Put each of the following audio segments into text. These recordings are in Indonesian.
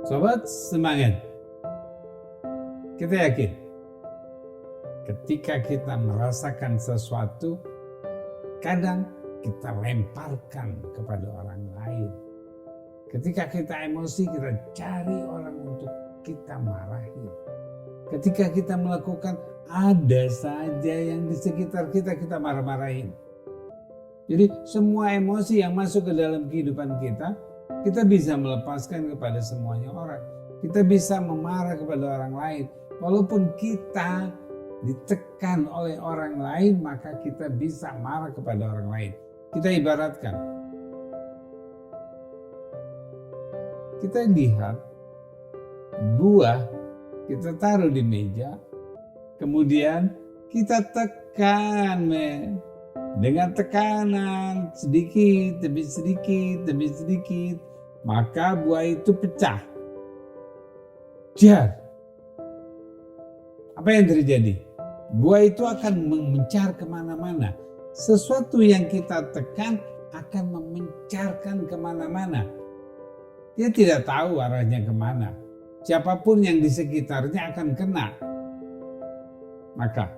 Sobat semangat, kita yakin ketika kita merasakan sesuatu, kadang kita lemparkan kepada orang lain. Ketika kita emosi, kita cari orang untuk kita marahin. Ketika kita melakukan, ada saja yang di sekitar kita marah-marahin. Jadi semua emosi yang masuk ke dalam kehidupan kita bisa melepaskan kepada semuanya orang. Kita bisa memarah kepada orang lain. Walaupun kita ditekan oleh orang lain, maka kita bisa marah kepada orang lain. Kita ibaratkan, kita lihat buah, kita taruh di meja, kemudian kita tekan dengan tekanan sedikit demi sedikit, maka buah itu pecah. Jar. Apa yang terjadi? Buah itu akan memencar kemana-mana. Sesuatu yang kita tekan akan memencarkan kemana-mana. Dia tidak tahu arahnya kemana. Siapapun yang di sekitarnya akan kena. Maka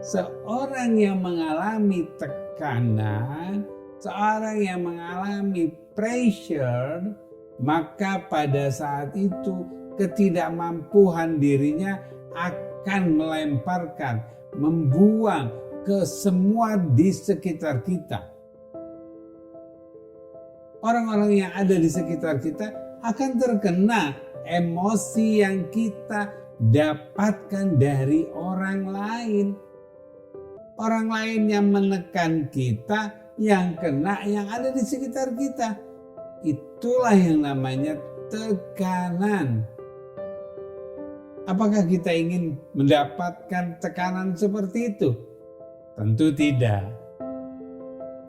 seorang yang mengalami tekanan, seorang yang mengalami pressure, maka pada saat itu ketidakmampuan dirinya akan melemparkan, membuang ke semua di sekitar kita. Orang-orang yang ada di sekitar kita akan terkena emosi yang kita dapatkan dari orang lain. Orang lain yang menekan kita, yang kena, yang ada di sekitar kita. Itulah yang namanya tekanan. Apakah kita ingin mendapatkan tekanan seperti itu? Tentu tidak.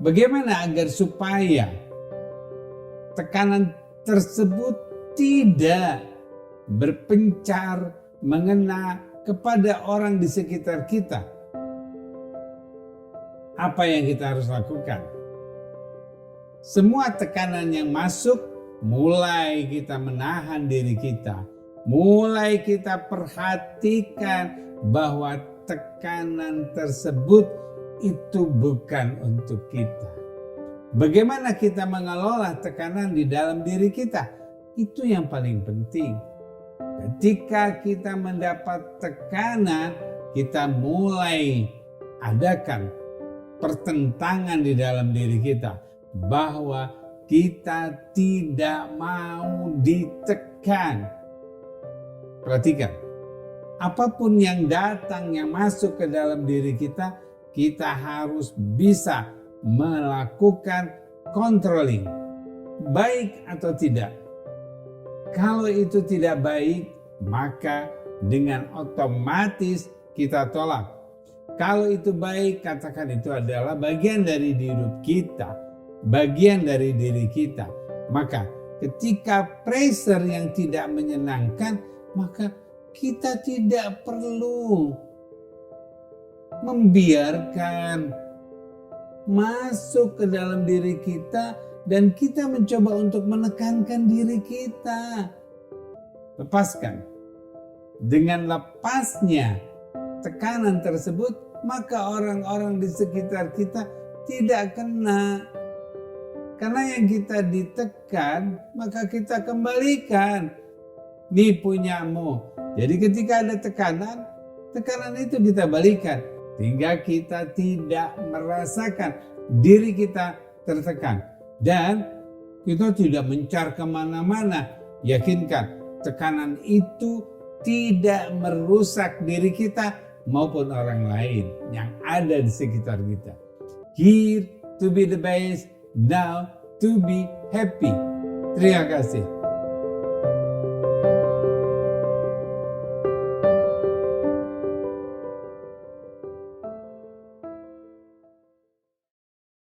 Bagaimana agar supaya tekanan tersebut tidak berpencar, mengena kepada orang di sekitar kita? Apa yang kita harus lakukan? Semua tekanan yang masuk, mulai kita menahan diri kita. Mulai kita perhatikan bahwa tekanan tersebut itu bukan untuk kita. Bagaimana kita mengelola tekanan di dalam diri kita? Itu yang paling penting. Ketika kita mendapat tekanan, kita mulai adakan pertentangan di dalam diri kita. Bahwa kita tidak mau ditekan. Perhatikan, apapun yang datang, yang masuk ke dalam diri kita, kita harus bisa melakukan controlling. Baik atau tidak. Kalau itu tidak baik, maka dengan otomatis kita tolak. Kalau itu baik, katakan itu adalah bagian dari hidup kita, bagian dari diri kita. Maka ketika pressure yang tidak menyenangkan, maka kita tidak perlu membiarkan masuk ke dalam diri kita dan kita mencoba untuk menekankan diri kita. Lepaskan. Dengan lepasnya tekanan tersebut, maka orang-orang di sekitar kita tidak kena. Karena yang kita ditekan, maka kita kembalikan. Ini punyamu. Jadi ketika ada tekanan itu kita balikan. Sehingga kita tidak merasakan diri kita tertekan. Dan kita tidak mencar kemana-mana. Yakinkan, tekanan itu tidak merusak diri kita maupun orang lain yang ada di sekitar kita. Here to be the best, now to be happy. Terima kasih.